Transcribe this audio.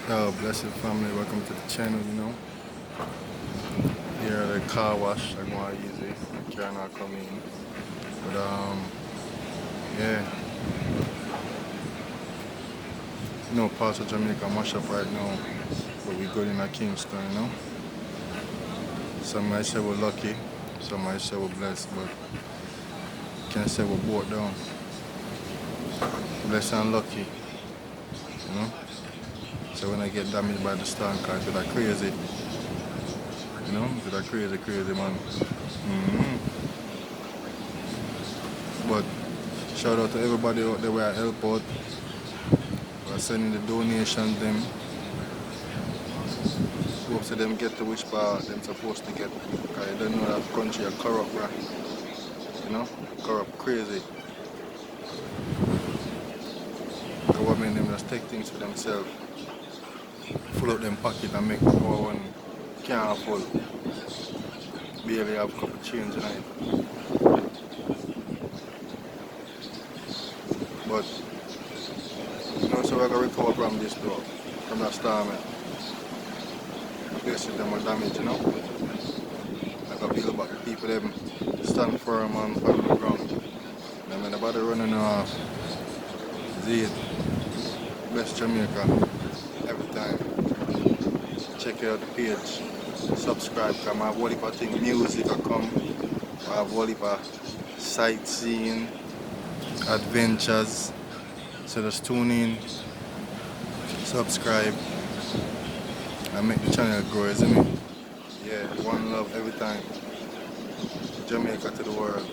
Yo, blessed family, welcome to the channel, Here at the car wash, I'm going easy. The car not coming in. But yeah. Parts of Jamaica mash up right now. But we good in Kingston. Some might say we're lucky, some might say we're blessed, but can't say we're bored down. Blessed and lucky. So when I get damaged by the storm, cause it's crazy. It's crazy man. But shout out to everybody out there where I help out. We're sending the donations them. Hope to them get to which part them supposed to get. Cause you don't know that country are corrupt, bro. Corrupt crazy. Government them just take things for themselves. Full up them pocket and make our one can't afford. Barely have a couple change tonight. But so we're gonna recover from this though, from that storm. Places them are damaged, Like I feel about the people them stand firm on the ground. Them anybody running off. Zed, bless Jamaica every time. Check out the page. Subscribe, because I have a lot of things, music will come. I have a lot of sightseeing, adventures. So just tune in, subscribe, and make the channel grow, isn't it? Yeah, one love every time. Jamaica to the world.